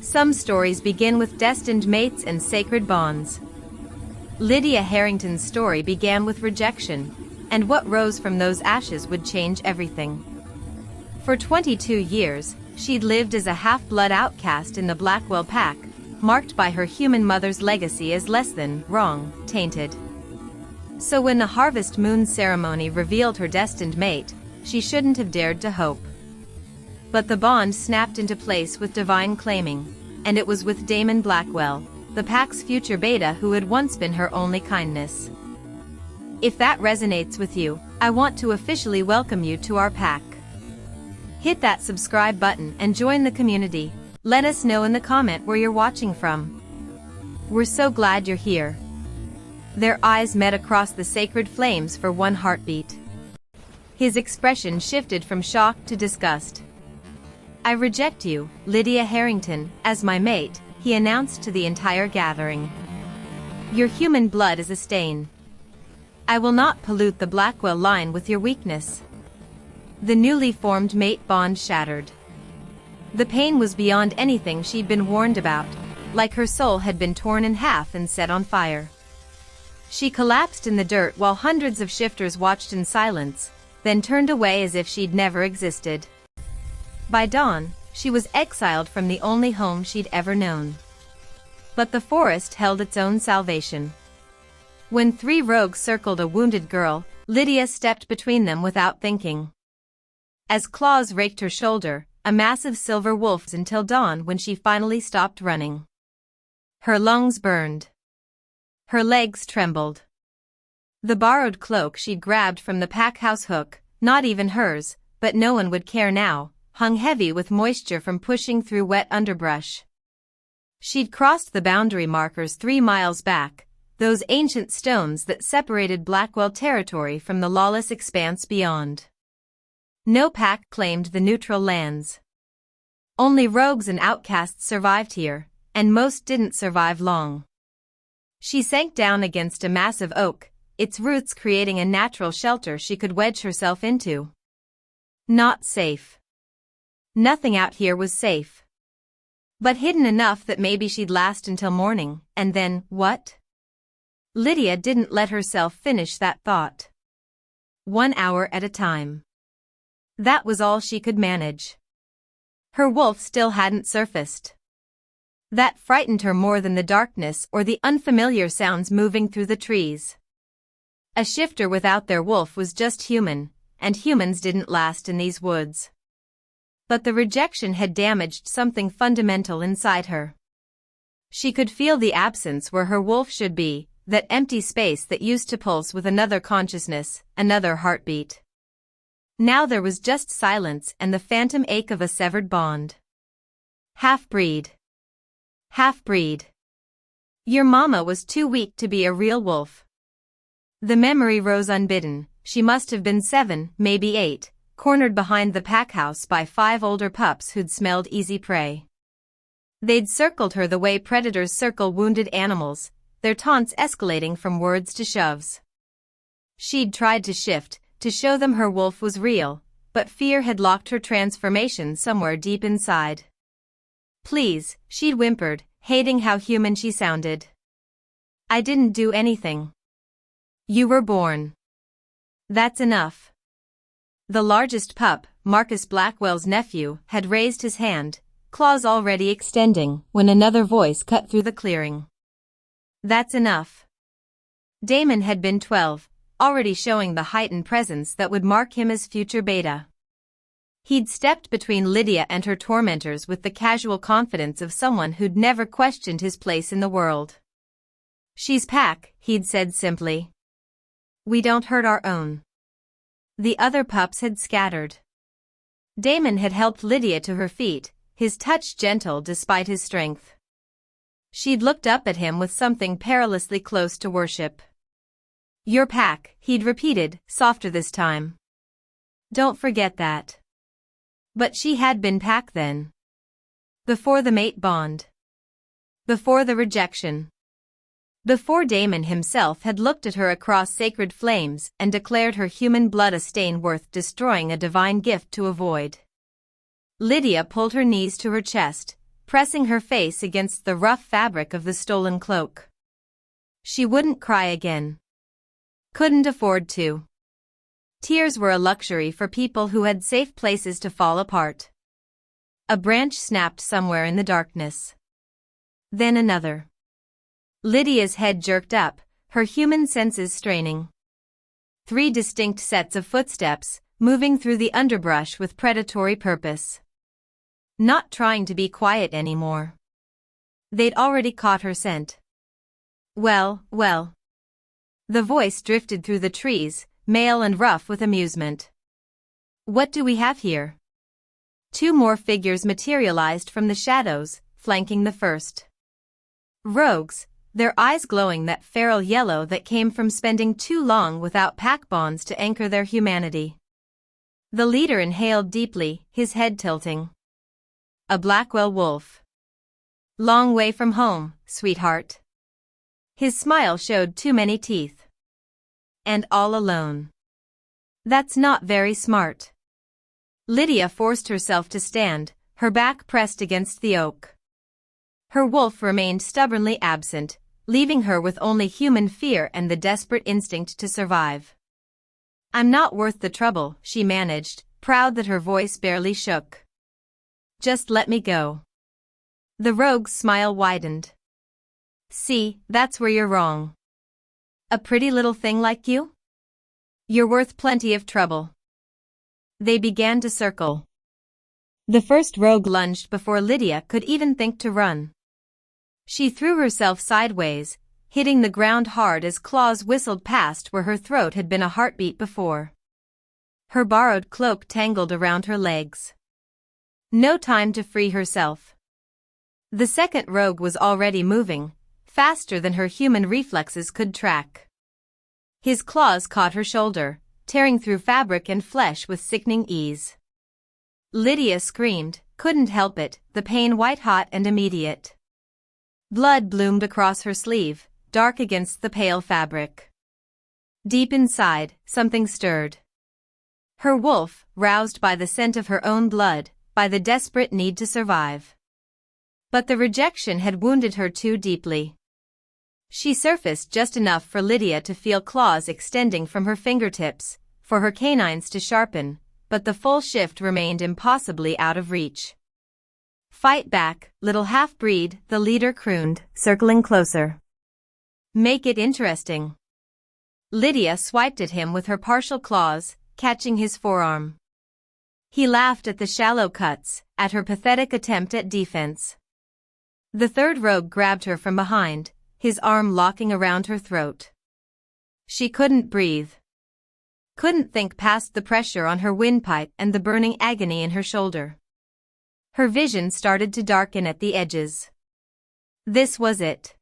Some stories begin with destined mates and sacred bonds. Lydia Harrington's story began with rejection, and what rose from those ashes would change everything. For 22 years, she'd lived as a half-blood outcast in the Blackwell pack, marked by her human mother's legacy as less than wrong, tainted. So when the Harvest Moon ceremony revealed her destined mate, she shouldn't have dared to hope. But the bond snapped into place with divine claiming, and it was with Damon Blackwell, the pack's future beta, who had once been her only kindness. If that resonates with you, I want to officially welcome you to our pack. Hit that subscribe button and join the community. Let us know in the comment where you're watching from. We're so glad you're here. Their eyes met across the sacred flames for one heartbeat. His expression shifted from shock to disgust. "I reject you, Lydia Harrington, as my mate," he announced to the entire gathering. "Your human blood is a stain. I will not pollute the Blackwell line with your weakness." The newly formed mate bond shattered. The pain was beyond anything she'd been warned about, like her soul had been torn in half and set on fire. She collapsed in the dirt while hundreds of shifters watched in silence, then turned away as if she'd never existed. By dawn, she was exiled from the only home she'd ever known. But the forest held its own salvation. When 3 rogues circled a wounded girl, Lydia stepped between them without thinking. As claws raked her shoulder, a massive silver wolf until dawn, when she finally stopped running. Her lungs burned. Her legs trembled. The borrowed cloak she'd grabbed from the pack house hook, not even hers, but no one would care now, hung heavy with moisture from pushing through wet underbrush. She'd crossed the boundary markers 3 miles back, those ancient stones that separated Blackwell territory from the lawless expanse beyond. No pack claimed the neutral lands. Only rogues and outcasts survived here, and most didn't survive long. She sank down against a massive oak, its roots creating a natural shelter she could wedge herself into. Not safe. Nothing out here was safe. But hidden enough that maybe she'd last until morning, and then, what? Lydia didn't let herself finish that thought. 1 hour at a time. That was all she could manage. Her wolf still hadn't surfaced. That frightened her more than the darkness or the unfamiliar sounds moving through the trees. A shifter without their wolf was just human, and humans didn't last in these woods. But the rejection had damaged something fundamental inside her. She could feel the absence where her wolf should be, that empty space that used to pulse with another consciousness, another heartbeat. Now there was just silence and the phantom ache of a severed bond. Half-breed. Half-breed. Your mama was too weak to be a real wolf. The memory rose unbidden. She must have been 7, maybe 8, cornered behind the pack house by 5 older pups who'd smelled easy prey. They'd circled her the way predators circle wounded animals, their taunts escalating from words to shoves. She'd tried to shift, to show them her wolf was real, but fear had locked her transformation somewhere deep inside. "Please," she'd whimpered, hating how human she sounded. "I didn't do anything. You were born. That's enough." The largest pup, Marcus Blackwell's nephew, had raised his hand, claws already extending, when another voice cut through the clearing. "That's enough." Damon had been 12, already showing the heightened presence that would mark him as future beta. He'd stepped between Lydia and her tormentors with the casual confidence of someone who'd never questioned his place in the world. "She's pack," he'd said simply. "We don't hurt our own." The other pups had scattered. Damon had helped Lydia to her feet, his touch gentle despite his strength. She'd looked up at him with something perilously close to worship. "Your pack," he'd repeated, softer this time. "Don't forget that." But she had been pack then. Before the mate bond. Before the rejection. Before Damon himself had looked at her across sacred flames and declared her human blood a stain worth destroying, a divine gift to avoid. Lydia pulled her knees to her chest, pressing her face against the rough fabric of the stolen cloak. She wouldn't cry again. Couldn't afford to. Tears were a luxury for people who had safe places to fall apart. A branch snapped somewhere in the darkness. Then another. Lydia's head jerked up, her human senses straining. 3 distinct sets of footsteps, moving through the underbrush with predatory purpose. Not trying to be quiet anymore. They'd already caught her scent. Well, well. The voice drifted through the trees, male and rough with amusement. What do we have here? 2 more figures materialized from the shadows, flanking the first. Rogues, their eyes glowing that feral yellow that came from spending too long without pack bonds to anchor their humanity. The leader inhaled deeply, his head tilting. A Blackwell wolf. Long way from home, sweetheart. His smile showed too many teeth. And all alone. That's not very smart. Lydia forced herself to stand, her back pressed against the oak. Her wolf remained stubbornly absent, leaving her with only human fear and the desperate instinct to survive. I'm not worth the trouble, she managed, proud that her voice barely shook. Just let me go. The rogue's smile widened. See, that's where you're wrong. A pretty little thing like you? You're worth plenty of trouble. They began to circle. The first rogue lunged before Lydia could even think to run. She threw herself sideways, hitting the ground hard as claws whistled past where her throat had been a heartbeat before. Her borrowed cloak tangled around her legs. No time to free herself. The second rogue was already moving, faster than her human reflexes could track. His claws caught her shoulder, tearing through fabric and flesh with sickening ease. Lydia screamed, couldn't help it, the pain white-hot and immediate. Blood bloomed across her sleeve, dark against the pale fabric. Deep inside, something stirred. Her wolf, roused by the scent of her own blood, by the desperate need to survive. But the rejection had wounded her too deeply. She surfaced just enough for Lydia to feel claws extending from her fingertips, for her canines to sharpen, but the full shift remained impossibly out of reach. Fight back, little half-breed, the leader crooned, circling closer. Make it interesting. Lydia swiped at him with her partial claws, catching his forearm. He laughed at the shallow cuts, at her pathetic attempt at defense. The third rogue grabbed her from behind, his arm locking around her throat. She couldn't breathe. Couldn't think past the pressure on her windpipe and the burning agony in her shoulder. Her vision started to darken at the edges. This was it.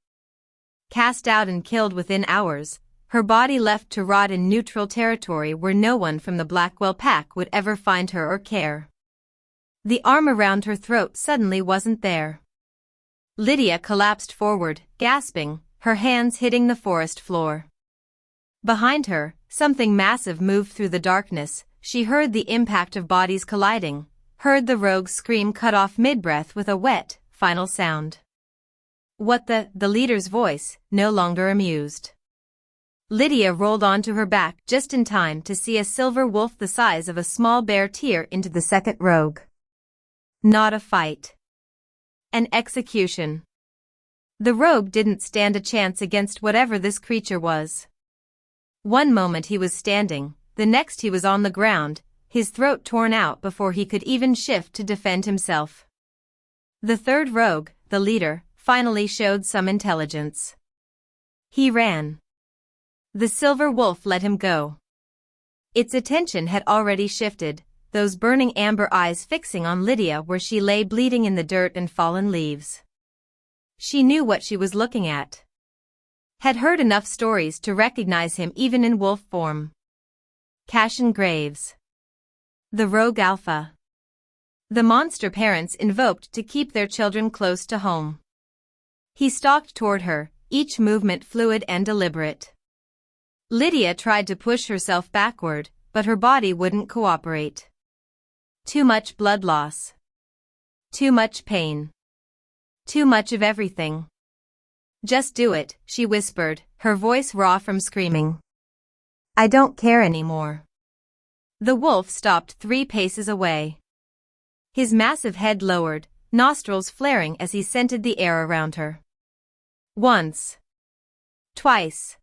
Cast out and killed within hours, her body left to rot in neutral territory where no one from the Blackwell pack would ever find her or care. The arm around her throat suddenly wasn't there. Lydia collapsed forward, gasping, her hands hitting the forest floor. Behind her, something massive moved through the darkness. She heard the impact of bodies colliding, heard the rogue's scream cut off mid-breath with a wet, final sound. What the leader's voice, no longer amused. Lydia rolled onto her back just in time to see a silver wolf the size of a small bear tear into the second rogue. Not a fight. An execution. The rogue didn't stand a chance against whatever this creature was. One moment he was standing, the next he was on the ground, his throat torn out before he could even shift to defend himself. The third rogue, the leader, finally showed some intelligence. He ran. The silver wolf let him go. Its attention had already shifted, those burning amber eyes fixing on Lydia where she lay bleeding in the dirt and fallen leaves. She knew what she was looking at. Had heard enough stories to recognize him even in wolf form. Cassian Graves. The rogue alpha. The monster parents invoked to keep their children close to home. He stalked toward her, each movement fluid and deliberate. Lydia tried to push herself backward, but her body wouldn't cooperate. Too much blood loss. Too much pain. Too much of everything. Just do it, she whispered, her voice raw from screaming. I don't care anymore. The wolf stopped 3 paces away. His massive head lowered, nostrils flaring as he scented the air around her. Once. Twice.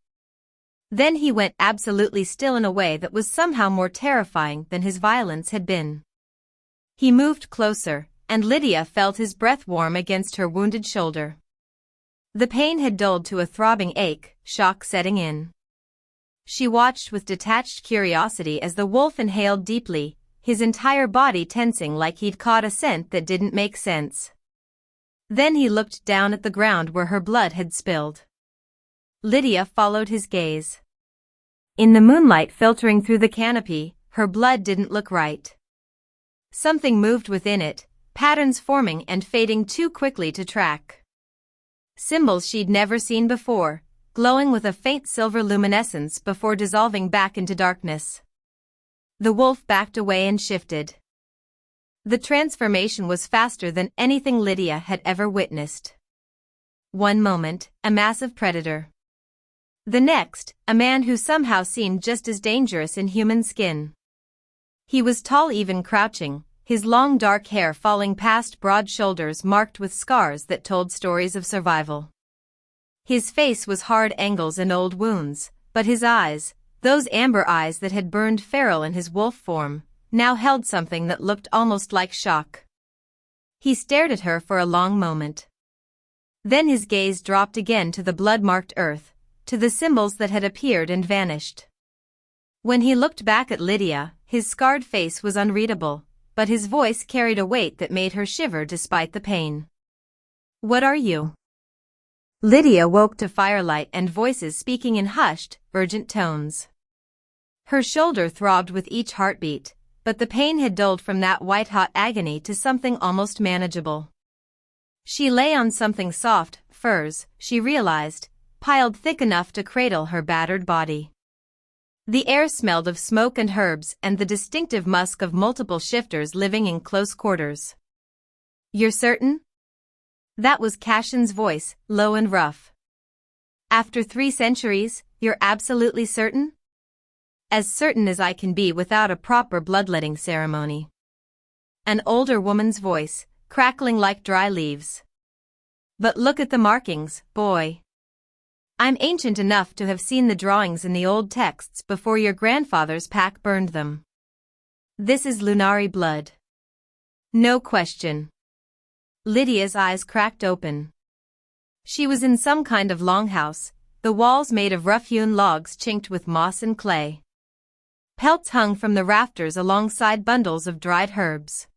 Then he went absolutely still in a way that was somehow more terrifying than his violence had been. He moved closer, and Lydia felt his breath warm against her wounded shoulder. The pain had dulled to a throbbing ache, shock setting in. She watched with detached curiosity as the wolf inhaled deeply, his entire body tensing like he'd caught a scent that didn't make sense. Then he looked down at the ground where her blood had spilled. Lydia followed his gaze. In the moonlight filtering through the canopy, her blood didn't look right. Something moved within it, patterns forming and fading too quickly to track. Symbols she'd never seen before, glowing with a faint silver luminescence before dissolving back into darkness. The wolf backed away and shifted. The transformation was faster than anything Lydia had ever witnessed. One moment, a massive predator. The next, a man who somehow seemed just as dangerous in human skin. He was tall, even crouching, his long dark hair falling past broad shoulders marked with scars that told stories of survival. His face was hard angles and old wounds, but his eyes, those amber eyes that had burned feral in his wolf form, now held something that looked almost like shock. He stared at her for a long moment. Then his gaze dropped again to the blood-marked earth, to the symbols that had appeared and vanished. When he looked back at Lydia, his scarred face was unreadable, but his voice carried a weight that made her shiver despite the pain. What are you? Lydia woke to firelight and voices speaking in hushed, urgent tones. Her shoulder throbbed with each heartbeat, but the pain had dulled from that white-hot agony to something almost manageable. She lay on something soft, furs, she realized, piled thick enough to cradle her battered body. The air smelled of smoke and herbs and the distinctive musk of multiple shifters living in close quarters. You're certain? That was Cashin's voice, low and rough. After 3 centuries, you're absolutely certain? As certain as I can be without a proper bloodletting ceremony. An older woman's voice, crackling like dry leaves. But look at the markings, boy. I'm ancient enough to have seen the drawings in the old texts before your grandfather's pack burned them. This is Lunari blood. No question. Lydia's eyes cracked open. She was in some kind of longhouse, the walls made of rough-hewn logs chinked with moss and clay. Pelts hung from the rafters alongside bundles of dried herbs.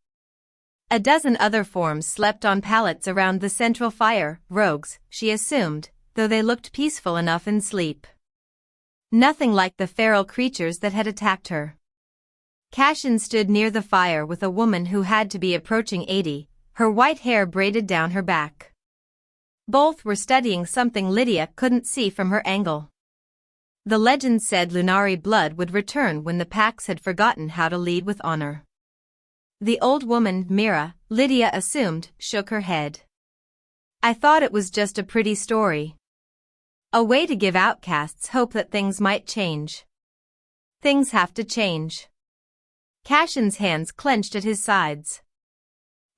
A dozen other forms slept on pallets around the central fire, rogues, she assumed, though they looked peaceful enough in sleep. Nothing like the feral creatures that had attacked her. Cashin stood near the fire with a woman who had to be approaching 80, her white hair braided down her back. Both were studying something Lydia couldn't see from her angle. The legend said Lunari blood would return when the packs had forgotten how to lead with honor. The old woman, Mira, Lydia assumed, shook her head. I thought it was just a pretty story. A way to give outcasts hope that things might change. Things have to change. Cashin's hands clenched at his sides.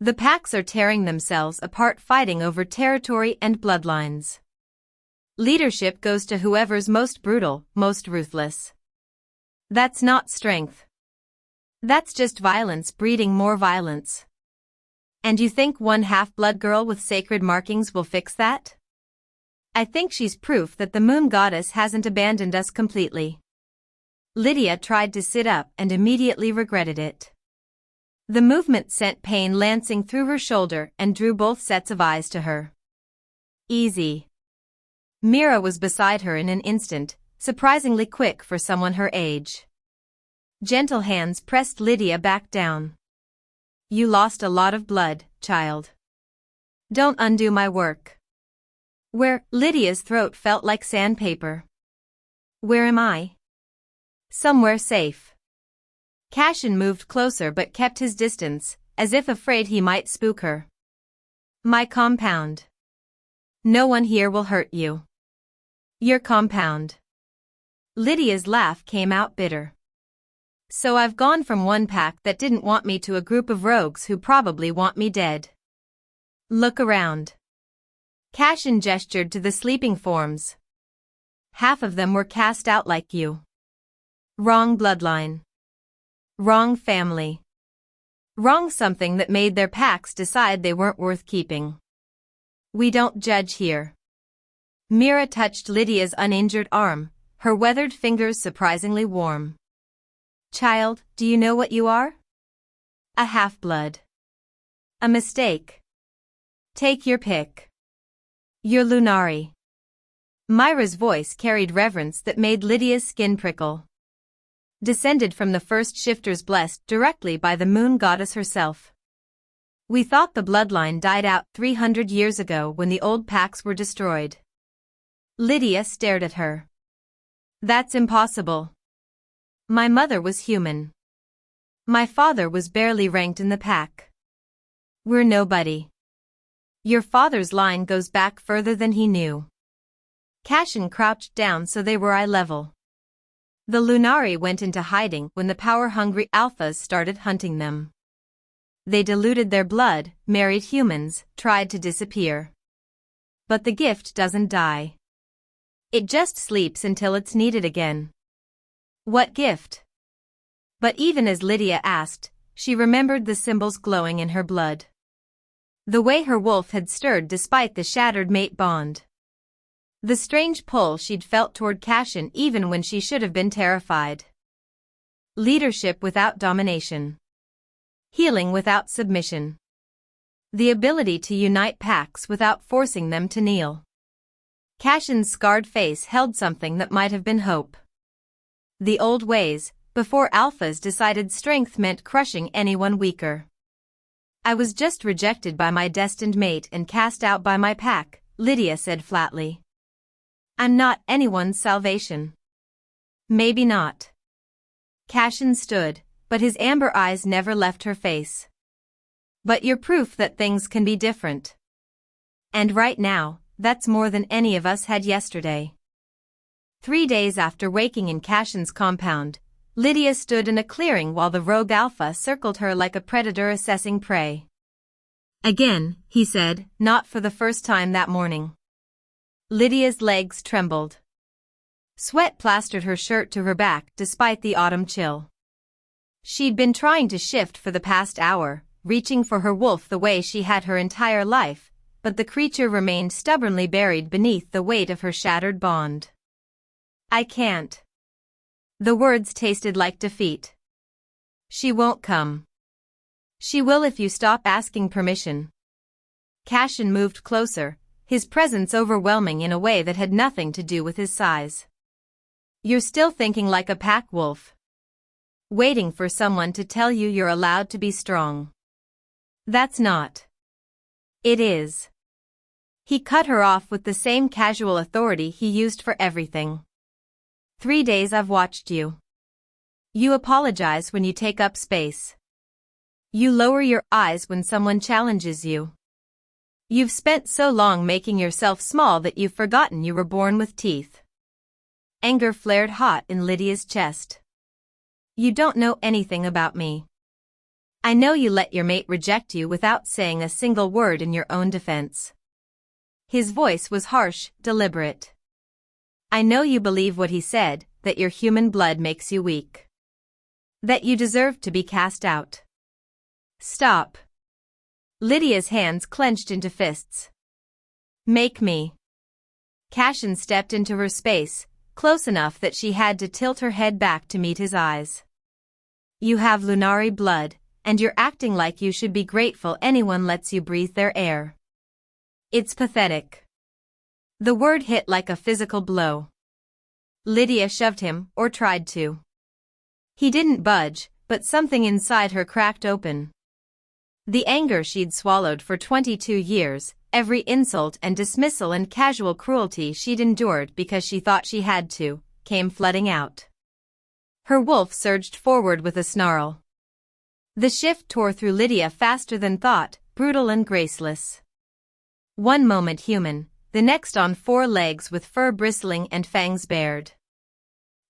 The packs are tearing themselves apart fighting over territory and bloodlines. Leadership goes to whoever's most brutal, most ruthless. That's not strength. That's just violence breeding more violence. And you think one half-blood girl with sacred markings will fix that? I think she's proof that the moon goddess hasn't abandoned us completely. Lydia tried to sit up and immediately regretted it. The movement sent pain lancing through her shoulder and drew both sets of eyes to her. Easy. Mira was beside her in an instant, surprisingly quick for someone her age. Gentle hands pressed Lydia back down. You lost a lot of blood, child. Don't undo my work. Where? Lydia's throat felt like sandpaper. Where am I? Somewhere safe. Cashin moved closer but kept his distance, as if afraid he might spook her. My compound. No one here will hurt you. Your compound. Lydia's laugh came out bitter. So I've gone from one pack that didn't want me to a group of rogues who probably want me dead. Look around. Cashin gestured to the sleeping forms. Half of them were cast out like you. Wrong bloodline. Wrong family. Wrong something that made their packs decide they weren't worth keeping. We don't judge here. Mira touched Lydia's uninjured arm, her weathered fingers surprisingly warm. Child, do you know what you are? A half-blood. A mistake. Take your pick. You're Lunari. Myra's voice carried reverence that made Lydia's skin prickle. Descended from the first shifters blessed directly by the moon goddess herself. We thought the bloodline died out 300 years ago when the old packs were destroyed. Lydia stared at her. That's impossible. My mother was human. My father was barely ranked in the pack. We're nobody. Your father's line goes back further than he knew. Cashin crouched down so they were eye level. The Lunari went into hiding when the power-hungry alphas started hunting them. They diluted their blood, married humans, tried to disappear. But the gift doesn't die. It just sleeps until it's needed again. What gift? But even as Lydia asked, she remembered the symbols glowing in her blood. The way her wolf had stirred despite the shattered mate bond. The strange pull she'd felt toward Cashin even when she should have been terrified. Leadership without domination. Healing without submission. The ability to unite packs without forcing them to kneel. Cashin's scarred face held something that might have been hope. The old ways, before alphas decided strength meant crushing anyone weaker. I was just rejected by my destined mate and cast out by my pack, Lydia said flatly. I'm not anyone's salvation. Maybe not. Cashin stood, but his amber eyes never left her face. But you're proof that things can be different. And right now, that's more than any of us had yesterday. 3 days after waking in Cashin's compound, Lydia stood in a clearing while the rogue alpha circled her like a predator assessing prey. Again, he said, not for the first time that morning. Lydia's legs trembled. Sweat plastered her shirt to her back despite the autumn chill. She'd been trying to shift for the past hour, reaching for her wolf the way she had her entire life, but the creature remained stubbornly buried beneath the weight of her shattered bond. I can't. The words tasted like defeat. She won't come. She will if you stop asking permission. Cashin moved closer, his presence overwhelming in a way that had nothing to do with his size. You're still thinking like a pack wolf. Waiting for someone to tell you you're allowed to be strong. That's not. It is. He cut her off with the same casual authority he used for everything. 3 days I've watched you. You apologize when you take up space. You lower your eyes when someone challenges you. You've spent so long making yourself small that you've forgotten you were born with teeth. Anger flared hot in Lydia's chest. You don't know anything about me. I know you let your mate reject you without saying a single word in your own defense. His voice was harsh, deliberate. I know you believe what he said, that your human blood makes you weak. That you deserve to be cast out. Stop. Lydia's hands clenched into fists. Make me. Cashin stepped into her space, close enough that she had to tilt her head back to meet his eyes. You have Lunari blood, and you're acting like you should be grateful anyone lets you breathe their air. It's pathetic. The word hit like a physical blow. Lydia shoved him, or tried to. He didn't budge, but something inside her cracked open. The anger she'd swallowed for 22 years, every insult and dismissal and casual cruelty she'd endured because she thought she had to, came flooding out. Her wolf surged forward with a snarl. The shift tore through Lydia faster than thought, brutal and graceless. One moment human, the next on four legs with fur bristling and fangs bared.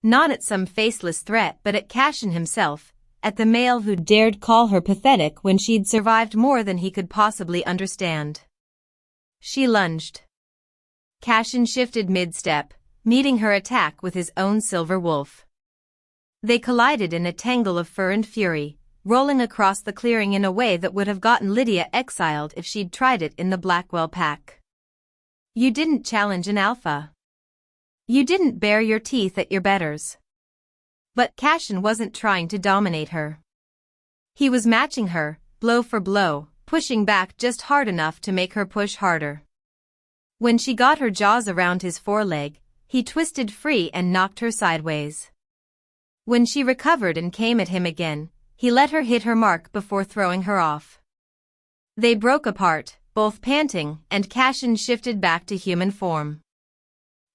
Not at some faceless threat but at Cashin himself, at the male who dared call her pathetic when she'd survived more than he could possibly understand. She lunged. Cashin shifted mid-step, meeting her attack with his own silver wolf. They collided in a tangle of fur and fury, rolling across the clearing in a way that would have gotten Lydia exiled if she'd tried it in the Blackwell pack. You didn't challenge an alpha. You didn't bare your teeth at your betters. But Cashin wasn't trying to dominate her. He was matching her, blow for blow, pushing back just hard enough to make her push harder. When she got her jaws around his foreleg, he twisted free and knocked her sideways. When she recovered and came at him again, he let her hit her mark before throwing her off. They broke apart, both panting, and Cashin shifted back to human form.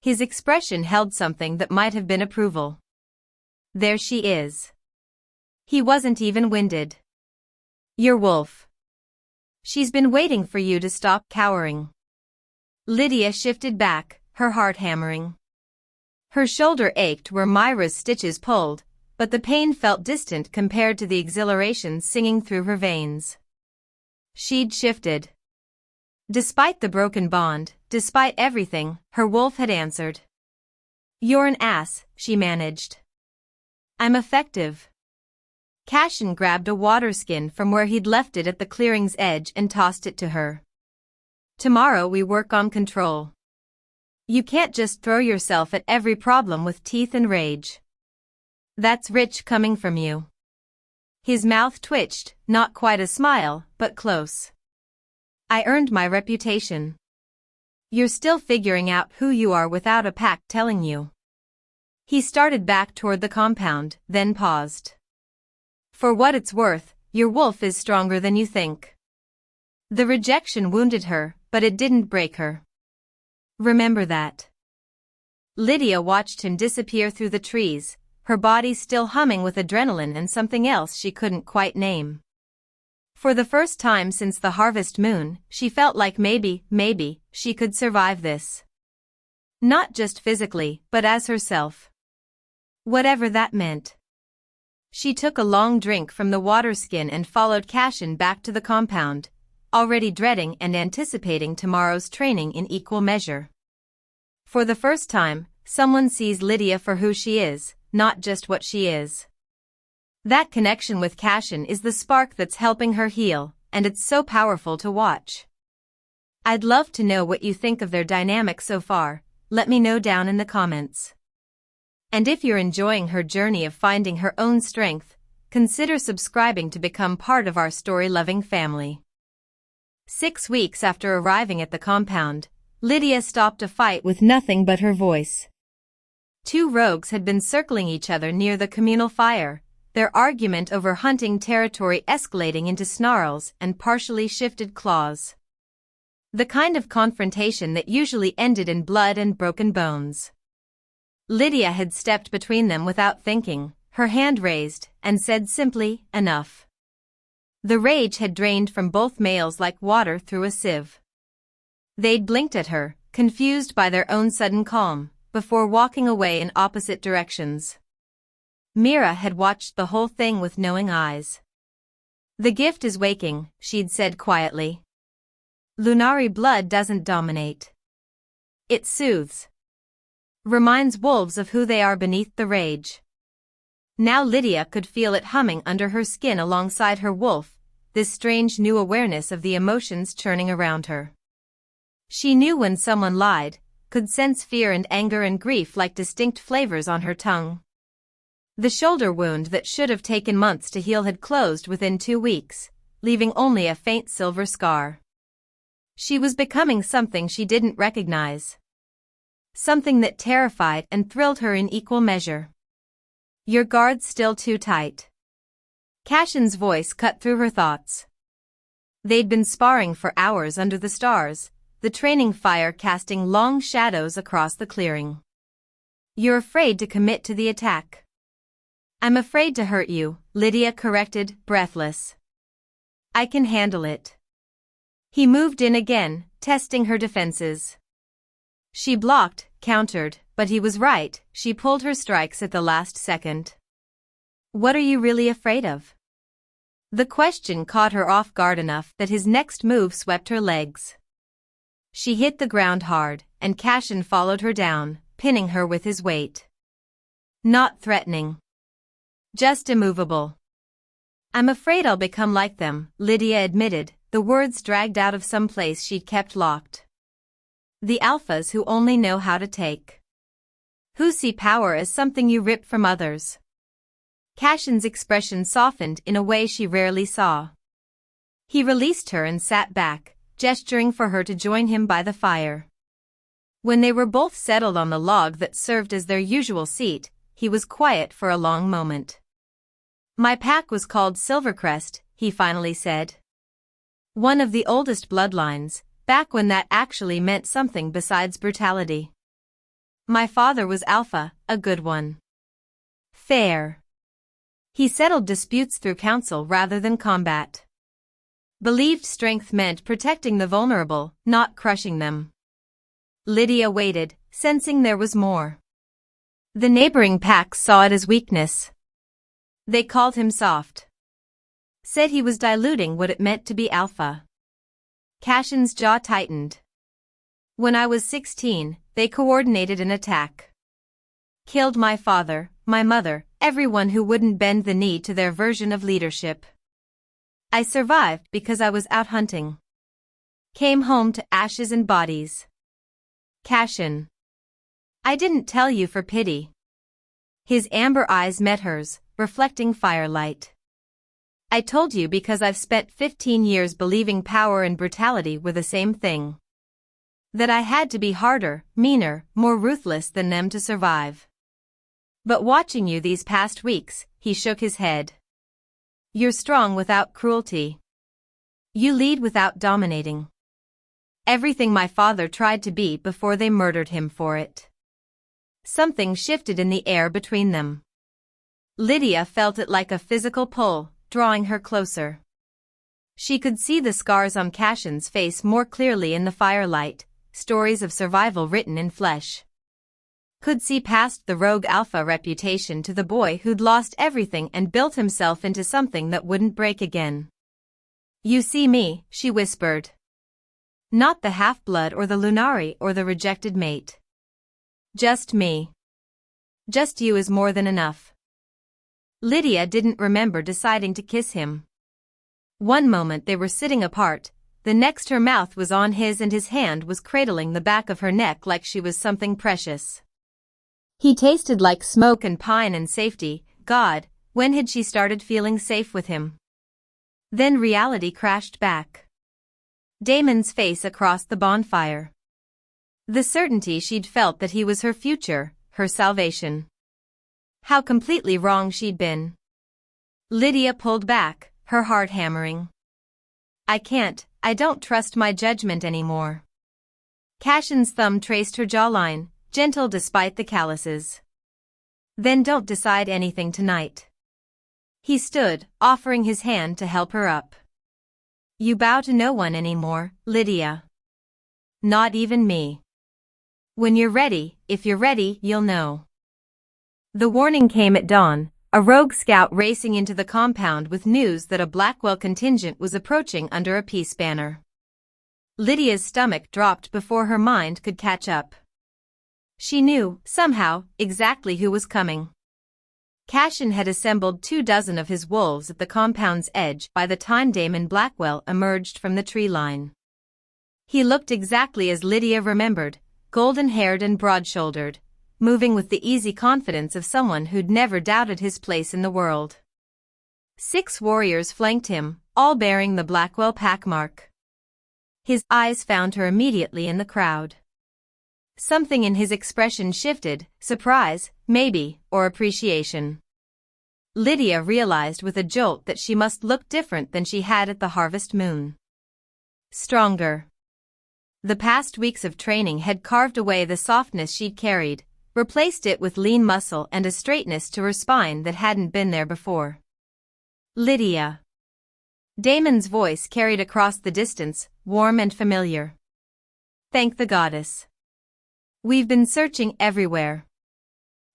His expression held something that might have been approval. There she is. He wasn't even winded. Your wolf. She's been waiting for you to stop cowering. Lydia shifted back, her heart hammering. Her shoulder ached where Myra's stitches pulled, but the pain felt distant compared to the exhilaration singing through her veins. She'd shifted. Despite the broken bond, despite everything, her wolf had answered. You're an ass, she managed. I'm effective. Cashin grabbed a water skin from where he'd left it at the clearing's edge and tossed it to her. Tomorrow we work on control. You can't just throw yourself at every problem with teeth and rage. That's rich coming from you. His mouth twitched, not quite a smile, but close. I earned my reputation. You're still figuring out who you are without a pack telling you. He started back toward the compound, then paused. For what it's worth, your wolf is stronger than you think. The rejection wounded her, but it didn't break her. Remember that. Lydia watched him disappear through the trees, her body still humming with adrenaline and something else she couldn't quite name. For the first time since the harvest moon, she felt like maybe, she could survive this. Not just physically, but as herself. Whatever that meant. She took a long drink from the water skin and followed Cashin back to the compound, already dreading and anticipating tomorrow's training in equal measure. For the first time, someone sees Lydia for who she is, not just what she is. That connection with Cashin is the spark that's helping her heal, and it's so powerful to watch. I'd love to know what you think of their dynamic so far. Let me know down in the comments. And if you're enjoying her journey of finding her own strength, consider subscribing to become part of our story-loving family. 6 weeks after arriving at the compound, Lydia stopped a fight with nothing but her voice. Two rogues had been circling each other near the communal fire, their argument over hunting territory escalating into snarls and partially shifted claws. The kind of confrontation that usually ended in blood and broken bones. Lydia had stepped between them without thinking, her hand raised, and said simply, enough. The rage had drained from both males like water through a sieve. They'd blinked at her, confused by their own sudden calm, before walking away in opposite directions. Mira had watched the whole thing with knowing eyes. The gift is waking, she'd said quietly. Lunari blood doesn't dominate. It soothes. Reminds wolves of who they are beneath the rage. Now Lydia could feel it humming under her skin alongside her wolf, this strange new awareness of the emotions churning around her. She knew when someone lied, could sense fear and anger and grief like distinct flavors on her tongue. The shoulder wound that should have taken months to heal had closed within 2 weeks, leaving only a faint silver scar. She was becoming something she didn't recognize. Something that terrified and thrilled her in equal measure. Your guard's still too tight. Cashin's voice cut through her thoughts. They'd been sparring for hours under the stars, the training fire casting long shadows across the clearing. You're afraid to commit to the attack. I'm afraid to hurt you, Lydia corrected, breathless. I can handle it. He moved in again, testing her defenses. She blocked, countered, but he was right, she pulled her strikes at the last second. What are you really afraid of? The question caught her off guard enough that his next move swept her legs. She hit the ground hard, and Cashin followed her down, pinning her with his weight. Not threatening. Just immovable. I'm afraid I'll become like them, Lydia admitted, the words dragged out of some place she'd kept locked. The alphas who only know how to take. Who see power as something you rip from others. Cashin's expression softened in a way she rarely saw. He released her and sat back, gesturing for her to join him by the fire. When they were both settled on the log that served as their usual seat, he was quiet for a long moment. My pack was called Silvercrest, he finally said. One of the oldest bloodlines, back when that actually meant something besides brutality. My father was Alpha, a good one. Fair. He settled disputes through counsel rather than combat. Believed strength meant protecting the vulnerable, not crushing them. Lydia waited, sensing there was more. The neighboring packs saw it as weakness. They called him soft. Said he was diluting what it meant to be Alpha. Cashin's jaw tightened. When I was 16, they coordinated an attack. Killed my father, my mother, everyone who wouldn't bend the knee to their version of leadership. I survived because I was out hunting. Came home to ashes and bodies. Cashin. I didn't tell you for pity. His amber eyes met hers, reflecting firelight. I told you because I've spent 15 years believing power and brutality were the same thing. That I had to be harder, meaner, more ruthless than them to survive. But watching you these past weeks, he shook his head. You're strong without cruelty. You lead without dominating. Everything my father tried to be before they murdered him for it. Something shifted in the air between them. Lydia felt it like a physical pull, drawing her closer. She could see the scars on Cashin's face more clearly in the firelight, stories of survival written in flesh. Could see past the rogue Alpha reputation to the boy who'd lost everything and built himself into something that wouldn't break again. You see me, she whispered. Not the half-blood or the Lunari or the rejected mate. Just me. Just you is more than enough. Lydia didn't remember deciding to kiss him. One moment they were sitting apart, the next her mouth was on his and his hand was cradling the back of her neck like she was something precious. He tasted like smoke and pine and safety. God, when had she started feeling safe with him? Then reality crashed back. Damon's face across the bonfire. The certainty she'd felt that he was her future, her salvation. How completely wrong she'd been. Lydia pulled back, her heart hammering. I don't trust my judgment anymore. Cashin's thumb traced her jawline, gentle despite the calluses. Then don't decide anything tonight. He stood, offering his hand to help her up. You bow to no one anymore, Lydia. Not even me. When you're ready, if you're ready, you'll know. The warning came at dawn, a rogue scout racing into the compound with news that a Blackwell contingent was approaching under a peace banner. Lydia's stomach dropped before her mind could catch up. She knew, somehow, exactly who was coming. Cashin had assembled 24 of his wolves at the compound's edge by the time Damon Blackwell emerged from the tree line. He looked exactly as Lydia remembered, golden-haired and broad-shouldered, moving with the easy confidence of someone who'd never doubted his place in the world. 6 warriors flanked him, all bearing the Blackwell packmark. His eyes found her immediately in the crowd. Something in his expression shifted, surprise, maybe, or appreciation. Lydia realized with a jolt that she must look different than she had at the harvest moon. Stronger. The past weeks of training had carved away the softness she'd carried, replaced it with lean muscle and a straightness to her spine that hadn't been there before. Lydia. Damon's voice carried across the distance, warm and familiar. Thank the goddess. We've been searching everywhere.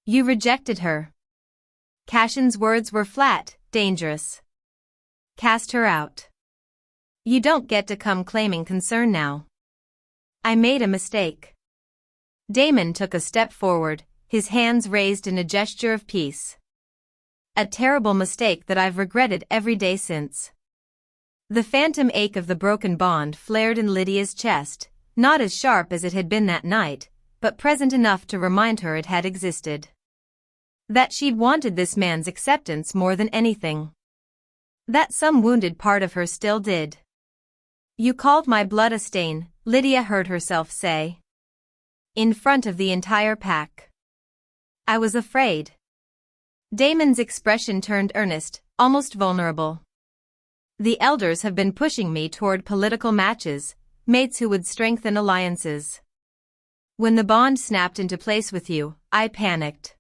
You rejected her. Cashin's words were flat, dangerous. Cast her out. You don't get to come claiming concern now. I made a mistake. Damon took a step forward, his hands raised in a gesture of peace. A terrible mistake that I've regretted every day since. The phantom ache of the broken bond flared in Lydia's chest, not as sharp as it had been that night, but present enough to remind her it had existed. That she'd wanted this man's acceptance more than anything. That some wounded part of her still did. You called my blood a stain, Lydia heard herself say. In front of the entire pack. I was afraid. Damon's expression turned earnest, almost vulnerable. The elders have been pushing me toward political matches, mates who would strengthen alliances. When the bond snapped into place with you, I panicked.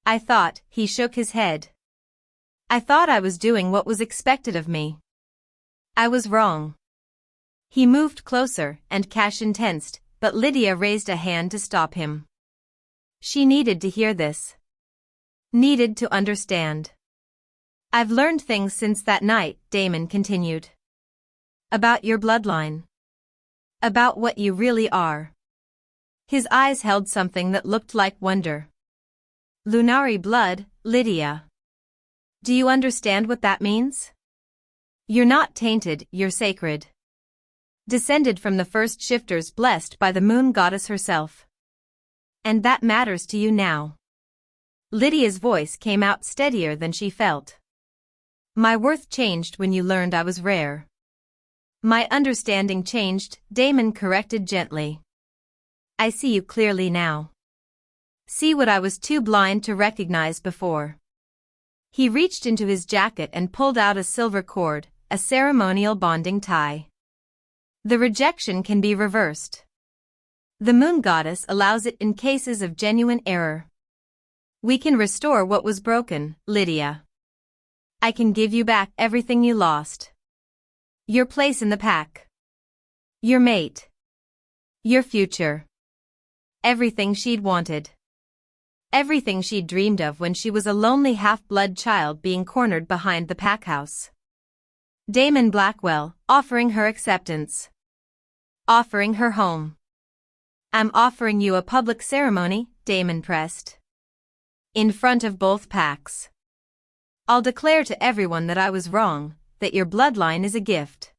I thought, he shook his head. I thought I was doing what was expected of me. I was wrong. He moved closer, and Cashin tensed, but Lydia raised a hand to stop him. She needed to hear this. Needed to understand. I've learned things since that night, Damon continued. About your bloodline. About what you really are. His eyes held something that looked like wonder. Lunari blood, Lydia. Do you understand what that means? You're not tainted, you're sacred. Descended from the first shifters blessed by the moon goddess herself. And that matters to you now. Lydia's voice came out steadier than she felt. My worth changed when you learned I was rare. My understanding changed, Damon corrected gently. I see you clearly now. See what I was too blind to recognize before. He reached into his jacket and pulled out a silver cord, a ceremonial bonding tie. The rejection can be reversed. The moon goddess allows it in cases of genuine error. We can restore what was broken, Lydia. I can give you back everything you lost. Your place in the pack. Your mate. Your future. Everything she'd wanted. Everything she'd dreamed of when she was a lonely half-blood child being cornered behind the pack house. Damon Blackwell, offering her acceptance. Offering her home. I'm offering you a public ceremony, Damon pressed. In front of both packs. I'll declare to everyone that I was wrong, that your bloodline is a gift.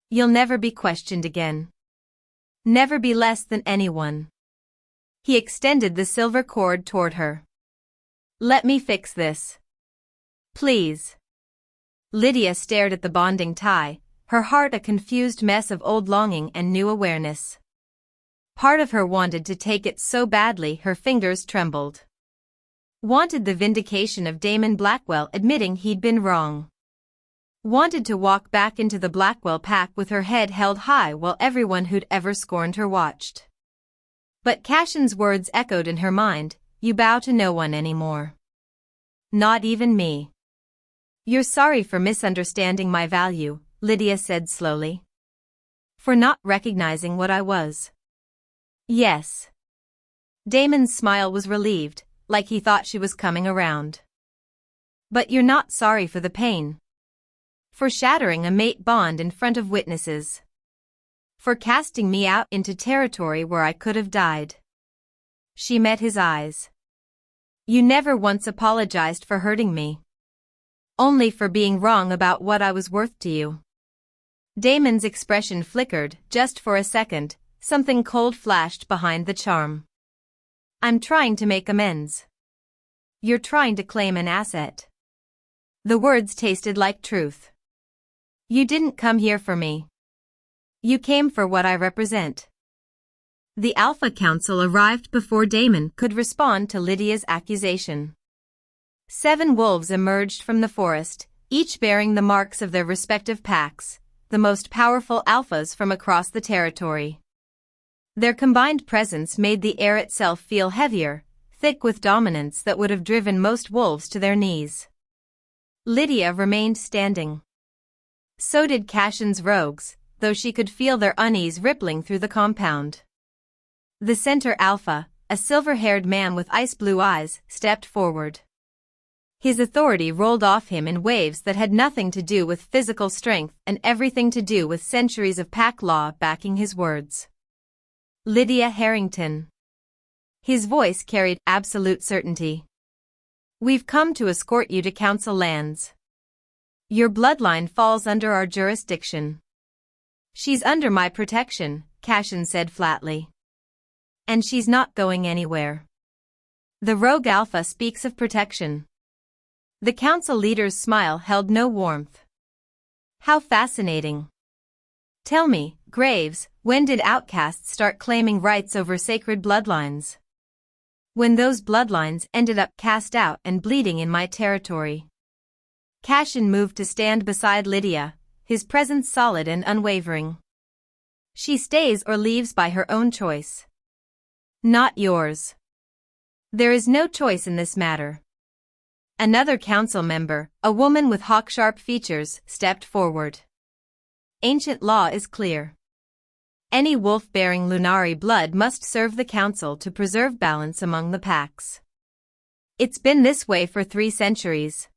You'll never be questioned again. Never be less than anyone. He extended the silver cord toward her. Let me fix this. Please. Lydia stared at the bonding tie, her heart a confused mess of old longing and new awareness. Part of her wanted to take it so badly her fingers trembled. Wanted the vindication of Damon Blackwell admitting he'd been wrong. Wanted to walk back into the Blackwell pack with her head held high while everyone who'd ever scorned her watched. But Cashin's words echoed in her mind, you bow to no one anymore. Not even me. You're sorry for misunderstanding my value, Lydia said slowly. For not recognizing what I was. Yes. Damon's smile was relieved, like he thought she was coming around. But you're not sorry for the pain. For shattering a mate bond in front of witnesses. For casting me out into territory where I could have died. She met his eyes. You never once apologized for hurting me. Only for being wrong about what I was worth to you. Damon's expression flickered, just for a second, something cold flashed behind the charm. I'm trying to make amends. You're trying to claim an asset. The words tasted like truth. You didn't come here for me. You came for what I represent. The Alpha Council arrived before Damon could respond to Lydia's accusation. 7 wolves emerged from the forest, each bearing the marks of their respective packs, the most powerful alphas from across the territory. Their combined presence made the air itself feel heavier, thick with dominance that would have driven most wolves to their knees. Lydia remained standing. So did Cashin's rogues, though she could feel their unease rippling through the compound. The center alpha, a silver-haired man with ice-blue eyes, stepped forward. His authority rolled off him in waves that had nothing to do with physical strength and everything to do with centuries of pack law backing his words. Lydia Harrington. His voice carried absolute certainty. We've come to escort you to council lands. Your bloodline falls under our jurisdiction. She's under my protection, Cashin said flatly. And she's not going anywhere. The rogue alpha speaks of protection. The council leader's smile held no warmth. How fascinating. Tell me, Graves, when did outcasts start claiming rights over sacred bloodlines? When those bloodlines ended up cast out and bleeding in my territory. Cashin moved to stand beside Lydia, his presence solid and unwavering. She stays or leaves by her own choice. Not yours. There is no choice in this matter. Another council member, a woman with hawk-sharp features, stepped forward. Ancient law is clear. Any wolf-bearing Lunari blood must serve the council to preserve balance among the packs. It's been this way for 3 centuries.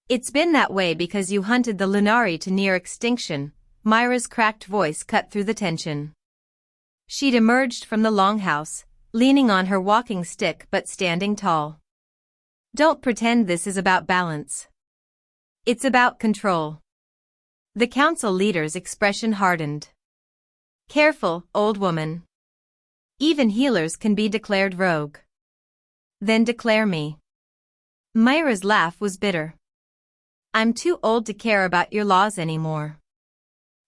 It's been that way because you hunted the Lunari to near extinction. Myra's cracked voice cut through the tension. She'd emerged from the longhouse, leaning on her walking stick but standing tall. Don't pretend this is about balance. It's about control. The council leader's expression hardened. Careful, old woman. Even healers can be declared rogue. Then declare me. Myra's laugh was bitter. I'm too old to care about your laws anymore.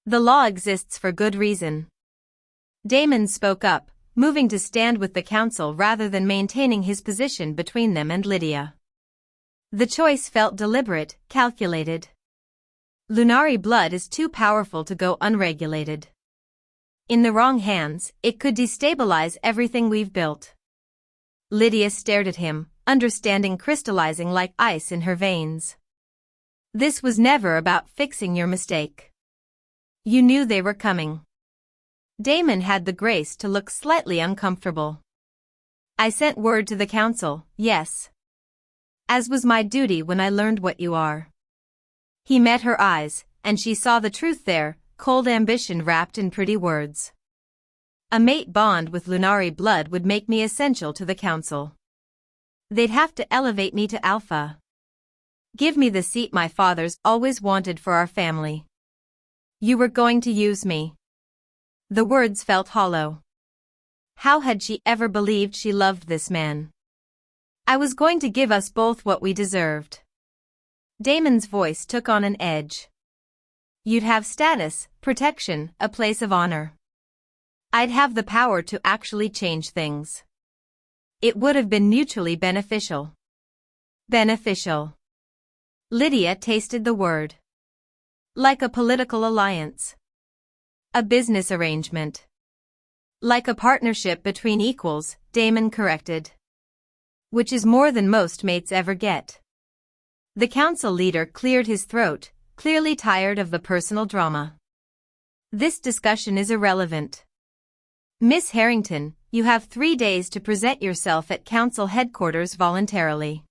The law exists for good reason. Damon spoke up, moving to stand with the council rather than maintaining his position between them and Lydia. The choice felt deliberate, calculated. Lunari blood is too powerful to go unregulated. In the wrong hands, it could destabilize everything we've built. Lydia stared at him, understanding crystallizing like ice in her veins. This was never about fixing your mistake. You knew they were coming. Damon had the grace to look slightly uncomfortable. I sent word to the council, yes. As was my duty when I learned what you are. He met her eyes, and she saw the truth there, cold ambition wrapped in pretty words. A mate bond with Lunari blood would make me essential to the council. They'd have to elevate me to alpha. Give me the seat my father's always wanted for our family. You were going to use me. The words felt hollow. How had she ever believed she loved this man? I was going to give us both what we deserved. Damon's voice took on an edge. You'd have status, protection, a place of honor. I'd have the power to actually change things. It would have been mutually beneficial. Beneficial. Lydia tasted the word. Like a political alliance. A business arrangement. Like a partnership between equals, Damon corrected. Which is more than most mates ever get. The council leader cleared his throat, clearly tired of the personal drama. This discussion is irrelevant. Miss Harrington, you have 3 days to present yourself at council headquarters voluntarily.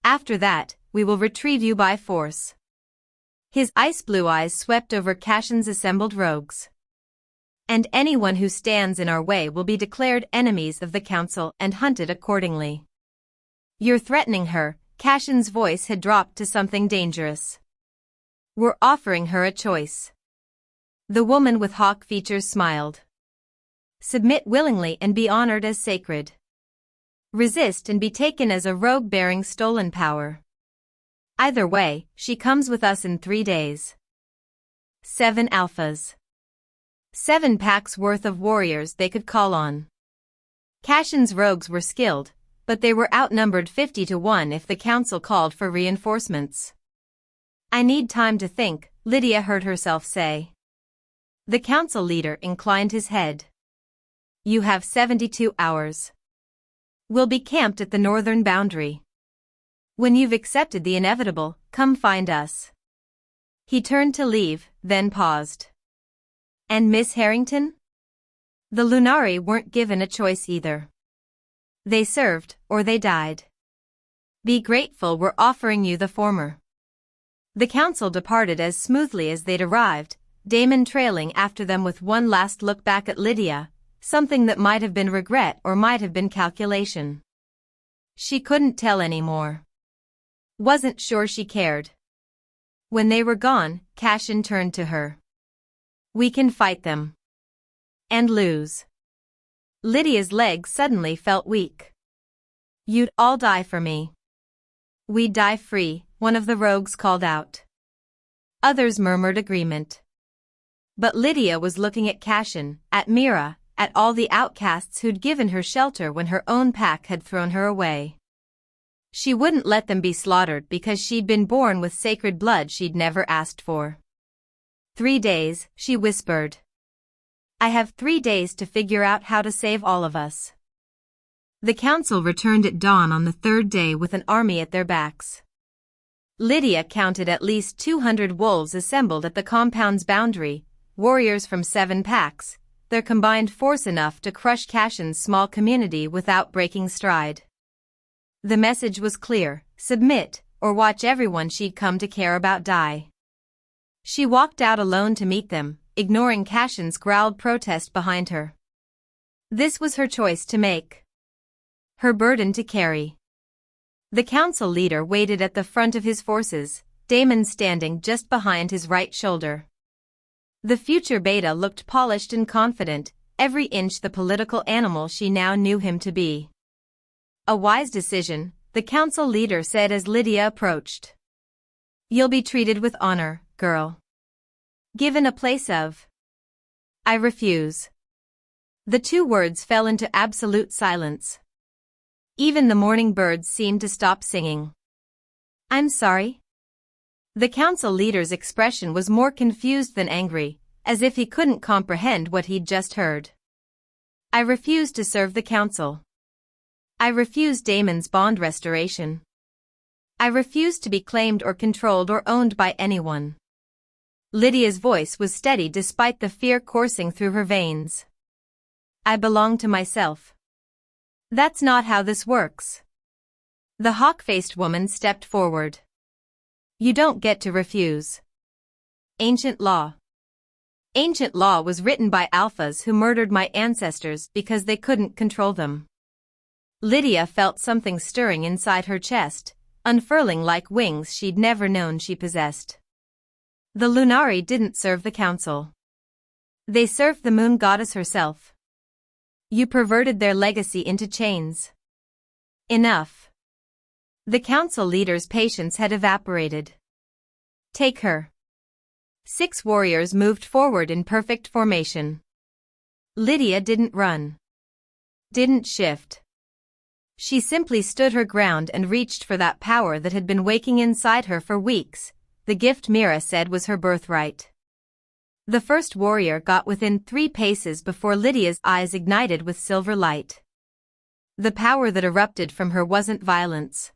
After that, we will retrieve you by force. His ice-blue eyes swept over Cashin's assembled rogues. And anyone who stands in our way will be declared enemies of the council and hunted accordingly. You're threatening her, Cashin's voice had dropped to something dangerous. We're offering her a choice. The woman with hawk features smiled. Submit willingly and be honored as sacred. Resist and be taken as a rogue bearing stolen power. Either way, she comes with us in 3 days. 7 alphas. 7 packs worth of warriors they could call on. Cashin's rogues were skilled, but they were outnumbered 50 to 1 if the council called for reinforcements. I need time to think, Lydia heard herself say. The council leader inclined his head. You have 72 hours. We'll be camped at the northern boundary. When you've accepted the inevitable, come find us. He turned to leave, then paused. And Miss Harrington? The Lunari weren't given a choice either. They served, or they died. Be grateful we're offering you the former. The council departed as smoothly as they'd arrived, Damon trailing after them with one last look back at Lydia, something that might have been regret or might have been calculation. She couldn't tell anymore. Wasn't sure she cared. When they were gone, Cashin turned to her. We can fight them. And lose. Lydia's legs suddenly felt weak. You'd all die for me. We'd die free, one of the rogues called out. Others murmured agreement. But Lydia was looking at Cashin, at Mira, at all the outcasts who'd given her shelter when her own pack had thrown her away. She wouldn't let them be slaughtered because she'd been born with sacred blood she'd never asked for. 3 days, she whispered. I have 3 days to figure out how to save all of us. The council returned at dawn on the 3rd day with an army at their backs. Lydia counted at least 200 wolves assembled at the compound's boundary, warriors from 7 packs, their combined force enough to crush Cashin's small community without breaking stride. The message was clear: submit, or watch everyone she'd come to care about die. She walked out alone to meet them, ignoring Cashin's growled protest behind her. This was her choice to make. Her burden to carry. The council leader waited at the front of his forces, Damon standing just behind his right shoulder. The future beta looked polished and confident, every inch the political animal she now knew him to be. A wise decision, the council leader said as Lydia approached. You'll be treated with honor, girl. Given a place of. I refuse. The 2 words fell into absolute silence. Even the morning birds seemed to stop singing. I'm sorry? The council leader's expression was more confused than angry, as if he couldn't comprehend what he'd just heard. I refuse to serve the council. I refuse Damon's bond restoration. I refuse to be claimed or controlled or owned by anyone. Lydia's voice was steady despite the fear coursing through her veins. I belong to myself. That's not how this works. The hawk-faced woman stepped forward. You don't get to refuse. Ancient law. Ancient law was written by alphas who murdered my ancestors because they couldn't control them. Lydia felt something stirring inside her chest, unfurling like wings she'd never known she possessed. The Lunari didn't serve the council. They served the moon goddess herself. You perverted their legacy into chains. Enough. The council leader's patience had evaporated. Take her. 6 warriors moved forward in perfect formation. Lydia didn't run. Didn't shift. She simply stood her ground and reached for that power that had been waking inside her for weeks, the gift Mira said was her birthright. The first warrior got within 3 paces before Lydia's eyes ignited with silver light. The power that erupted from her wasn't violence.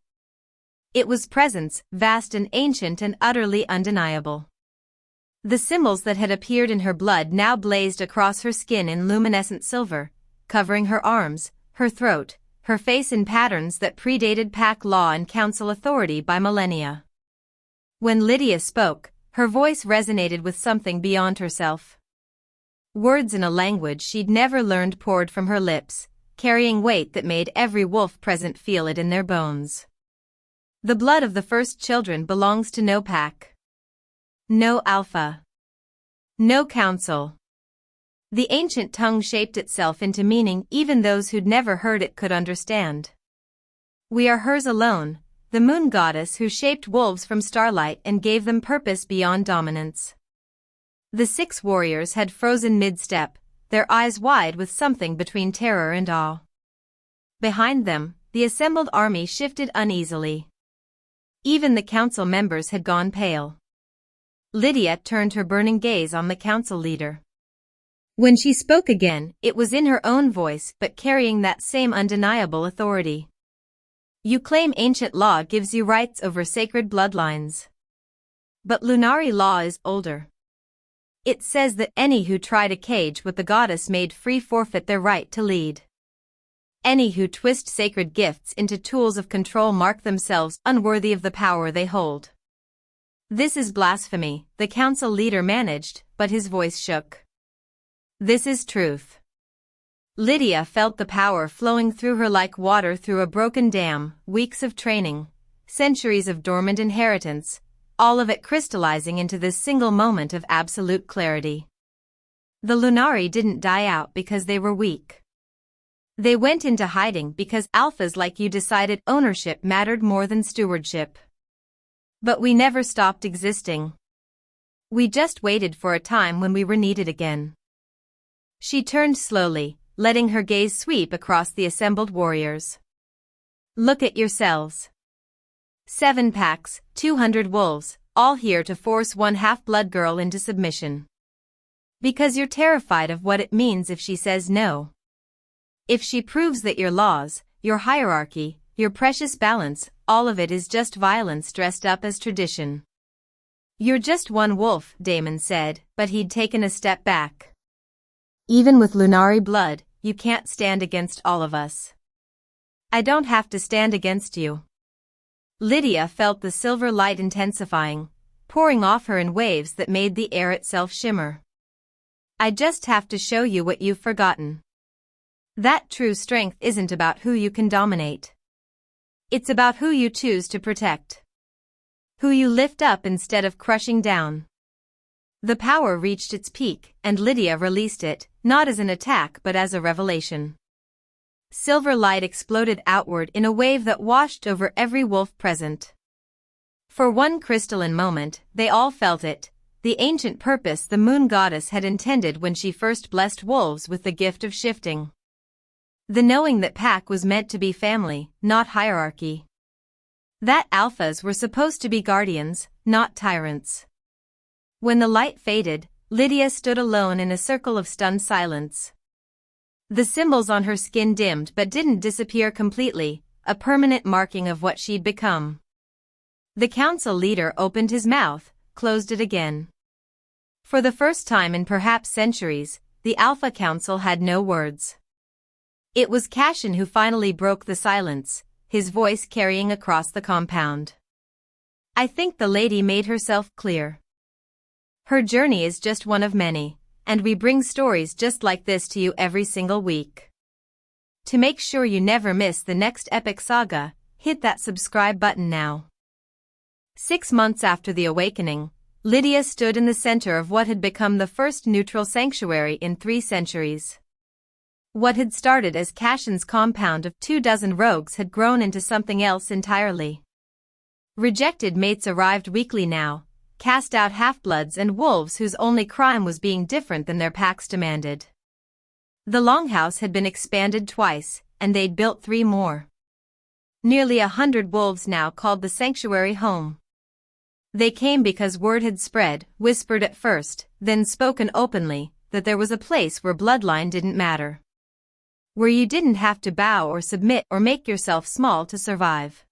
It was presence, vast and ancient and utterly undeniable. The symbols that had appeared in her blood now blazed across her skin in luminescent silver, covering her arms, her throat, her face in patterns that predated pack law and council authority by millennia. When Lydia spoke, her voice resonated with something beyond herself. Words in a language she'd never learned poured from her lips, carrying weight that made every wolf present feel it in their bones. The blood of the first children belongs to no pack. No alpha. No council. The ancient tongue shaped itself into meaning even those who'd never heard it could understand. We are hers alone, the moon goddess who shaped wolves from starlight and gave them purpose beyond dominance. The 6 warriors had frozen mid-step, their eyes wide with something between terror and awe. Behind them, the assembled army shifted uneasily. Even the council members had gone pale. Lydia turned her burning gaze on the council leader. When she spoke again, it was in her own voice but carrying that same undeniable authority. You claim ancient law gives you rights over sacred bloodlines. But Lunari law is older. It says that any who try to cage what the goddess made free forfeit their right to lead. Any who twist sacred gifts into tools of control mark themselves unworthy of the power they hold. This is blasphemy, the council leader managed, but his voice shook. This is truth. Lydia felt the power flowing through her like water through a broken dam, weeks of training, centuries of dormant inheritance, all of it crystallizing into this single moment of absolute clarity. The Lunari didn't die out because they were weak. They went into hiding because alphas like you decided ownership mattered more than stewardship. But we never stopped existing. We just waited for a time when we were needed again. She turned slowly, letting her gaze sweep across the assembled warriors. Look at yourselves. 7 packs, 200 wolves, all here to force one half-blood girl into submission. Because you're terrified of what it means if she says no. If she proves that your laws, your hierarchy, your precious balance, all of it is just violence dressed up as tradition. You're just one wolf, Damon said, but he'd taken a step back. Even with Lunari blood, you can't stand against all of us. I don't have to stand against you. Lydia felt the silver light intensifying, pouring off her in waves that made the air itself shimmer. I just have to show you what you've forgotten. That true strength isn't about who you can dominate. It's about who you choose to protect. Who you lift up instead of crushing down. The power reached its peak, and Lydia released it, not as an attack but as a revelation. Silver light exploded outward in a wave that washed over every wolf present. For one crystalline moment, they all felt it, the ancient purpose the moon goddess had intended when she first blessed wolves with the gift of shifting. The knowing that pack was meant to be family, not hierarchy. That alphas were supposed to be guardians, not tyrants. When the light faded, Lydia stood alone in a circle of stunned silence. The symbols on her skin dimmed but didn't disappear completely, a permanent marking of what she'd become. The council leader opened his mouth, closed it again. For the first time in perhaps centuries, the Alpha Council had no words. It was Cashin who finally broke the silence, his voice carrying across the compound. I think the lady made herself clear. Her journey is just one of many, and we bring stories just like this to you every single week. To make sure you never miss the next epic saga, hit that subscribe button now. 6 months after the awakening, Lydia stood in the center of what had become the first neutral sanctuary in 3 centuries. What had started as Cashin's compound of 24 rogues had grown into something else entirely. Rejected mates arrived weekly now, cast out half-bloods and wolves whose only crime was being different than their packs demanded. The longhouse had been expanded twice, and they'd built 3 more. Nearly 100 wolves now called the sanctuary home. They came because word had spread, whispered at first, then spoken openly, that there was a place where bloodline didn't matter. Where you didn't have to bow or submit or make yourself small to survive.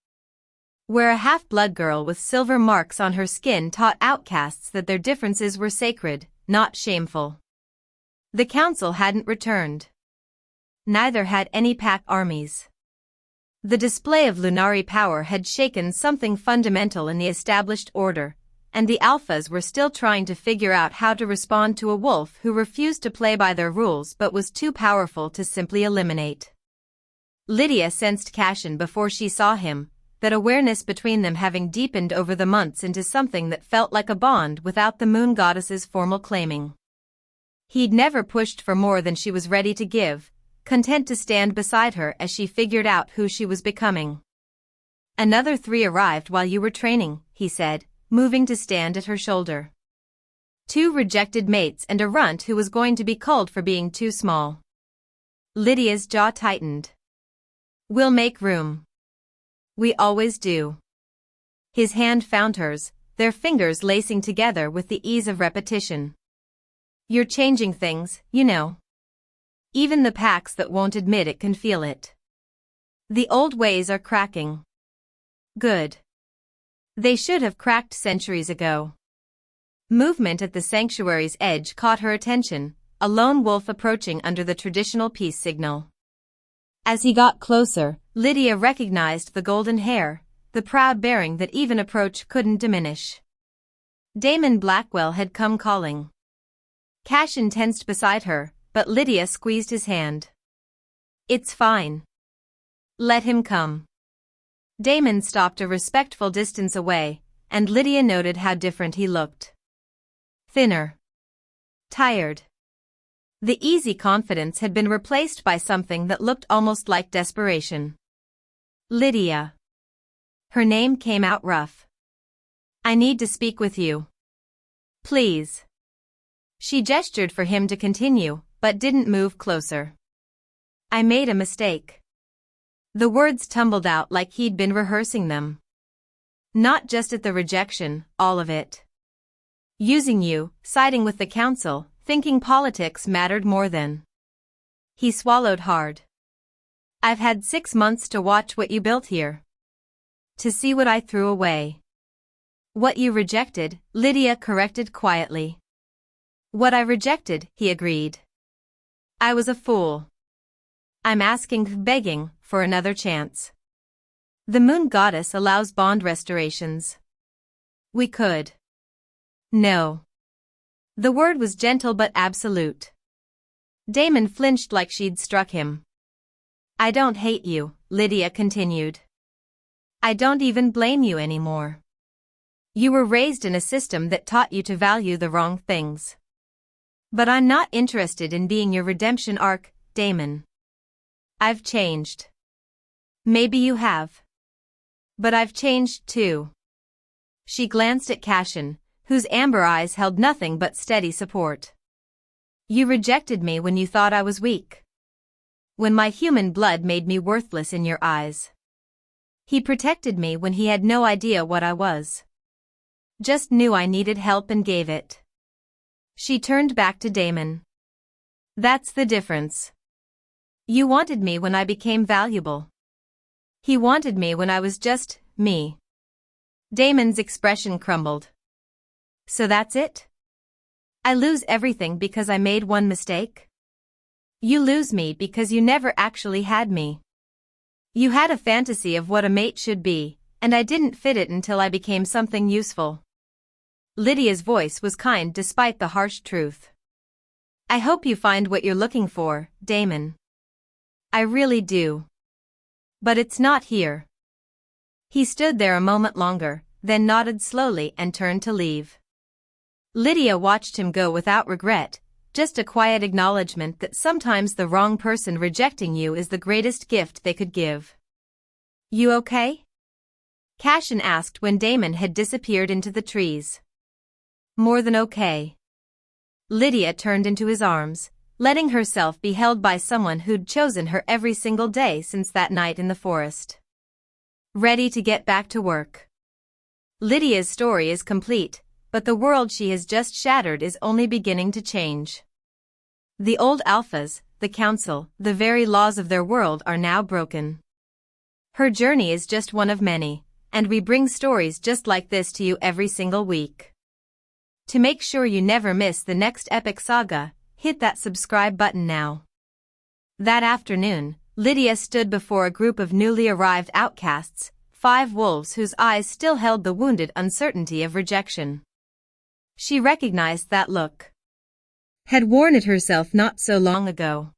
Where a half-blood girl with silver marks on her skin taught outcasts that their differences were sacred, not shameful. The council hadn't returned. Neither had any pack armies. The display of Lunari power had shaken something fundamental in the established order, and the alphas were still trying to figure out how to respond to a wolf who refused to play by their rules but was too powerful to simply eliminate. Lydia sensed Cashin before she saw him, that awareness between them having deepened over the months into something that felt like a bond without the moon goddess's formal claiming. He'd never pushed for more than she was ready to give, content to stand beside her as she figured out who she was becoming. Another 3 arrived while you were training, he said, moving to stand at her shoulder. 2 rejected mates and a runt who was going to be culled for being too small. Lydia's jaw tightened. We'll make room. We always do. His hand found hers, their fingers lacing together with the ease of repetition. You're changing things, you know. Even the packs that won't admit it can feel it. The old ways are cracking. Good. They should have cracked centuries ago. Movement at the sanctuary's edge caught her attention, a lone wolf approaching under the traditional peace signal. As he got closer, Lydia recognized the golden hair, the proud bearing that even approach couldn't diminish. Damon Blackwell had come calling. Cashin tensed beside her, but Lydia squeezed his hand. "It's fine. Let him come." Damon stopped a respectful distance away, and Lydia noted how different he looked. Thinner. Tired. The easy confidence had been replaced by something that looked almost like desperation. "Lydia." Her name came out rough. "I need to speak with you. Please." She gestured for him to continue, but didn't move closer. "I made a mistake." The words tumbled out like he'd been rehearsing them. "Not just at the rejection, all of it. Using you, siding with the council, thinking politics mattered more than." He swallowed hard. "I've had 6 months to watch what you built here. To see what I threw away." "What you rejected," Lydia corrected quietly. "What I rejected," he agreed. "I was a fool. I'm begging, for another chance. The moon goddess allows bond restorations. We could." "No." The word was gentle but absolute. Damon flinched like she'd struck him. "I don't hate you," Lydia continued. "I don't even blame you anymore. You were raised in a system that taught you to value the wrong things. But I'm not interested in being your redemption arc, Damon. I've changed. Maybe you have. But I've changed too." She glanced at Cashin, whose amber eyes held nothing but steady support. "You rejected me when you thought I was weak. When my human blood made me worthless in your eyes. He protected me when he had no idea what I was. Just knew I needed help and gave it." She turned back to Damon. "That's the difference. You wanted me when I became valuable. He wanted me when I was just me." Damon's expression crumbled. "So that's it? I lose everything because I made one mistake? You lose me because you never actually had me. You had a fantasy of what a mate should be, and I didn't fit it until I became something useful." Lydia's voice was kind despite the harsh truth. "I hope you find what you're looking for, Damon. I really do. But it's not here." He stood there a moment longer, then nodded slowly and turned to leave. Lydia watched him go without regret, just a quiet acknowledgement that sometimes the wrong person rejecting you is the greatest gift they could give. "You okay?" Cashin asked when Damon had disappeared into the trees. "More than okay." Lydia turned into his arms, letting herself be held by someone who'd chosen her every single day since that night in the forest. Ready to get back to work. Lydia's story is complete, but the world she has just shattered is only beginning to change. The old alphas, the council, the very laws of their world are now broken. Her journey is just one of many, and we bring stories just like this to you every single week. To make sure you never miss the next epic saga, hit that subscribe button now. That afternoon, Lydia stood before a group of newly arrived outcasts, 5 wolves whose eyes still held the wounded uncertainty of rejection. She recognized that look. Had worn it herself not so long ago.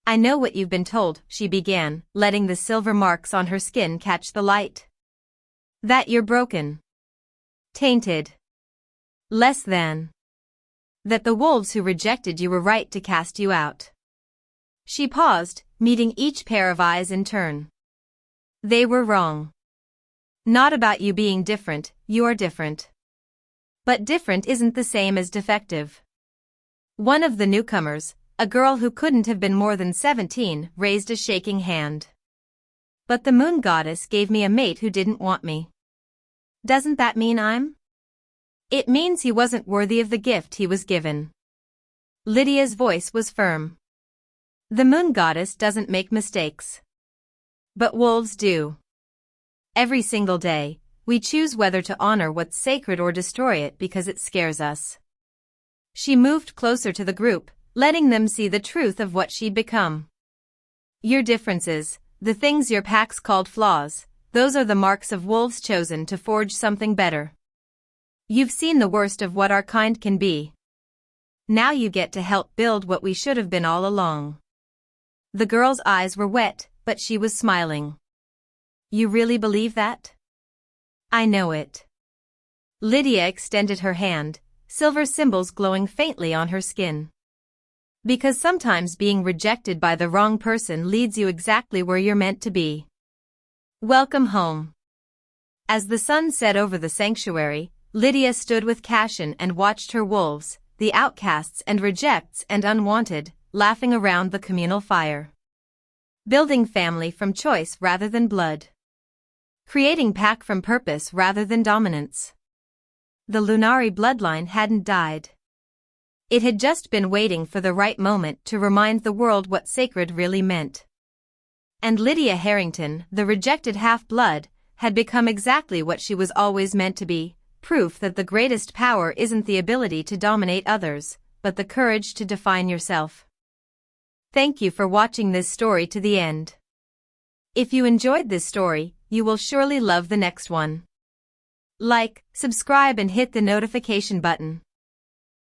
"I know what you've been told," she began, letting the silver marks on her skin catch the light. "That you're broken. Tainted. Less than. That the wolves who rejected you were right to cast you out." She paused, meeting each pair of eyes in turn. "They were wrong. Not about you being different, you're different. But different isn't the same as defective." One of the newcomers, a girl who couldn't have been more than 17, raised a shaking hand. "But the moon goddess gave me a mate who didn't want me. Doesn't that mean I'm?" "It means he wasn't worthy of the gift he was given." Lydia's voice was firm. "The moon goddess doesn't make mistakes. But wolves do. Every single day, We choose whether to honor what's sacred or destroy it because it scares us. She moved closer to the group, letting them see the truth of what she'd become. Your differences, the things your packs called flaws, those are the marks of wolves chosen to forge something better. You've seen the worst of what our kind can be. Now you get to help build what we should have been all along. The girl's eyes were wet, but she was smiling. You really believe that? I know it. Lydia extended her hand, silver symbols glowing faintly on her skin. Because sometimes being rejected by the wrong person leads you exactly where you're meant to be. Welcome home. As the sun set over the sanctuary, Lydia stood with Cashin and watched her wolves, the outcasts and rejects and unwanted, laughing around the communal fire. Building family from choice rather than blood. Creating pack from purpose rather than dominance. The Lunari bloodline hadn't died. It had just been waiting for the right moment to remind the world what sacred really meant. And Lydia Harrington, the rejected half-blood, had become exactly what she was always meant to be, proof that the greatest power isn't the ability to dominate others, but the courage to define yourself. Thank you for watching this story to the end. If you enjoyed this story, you will surely love the next one. Like, subscribe and hit the notification button.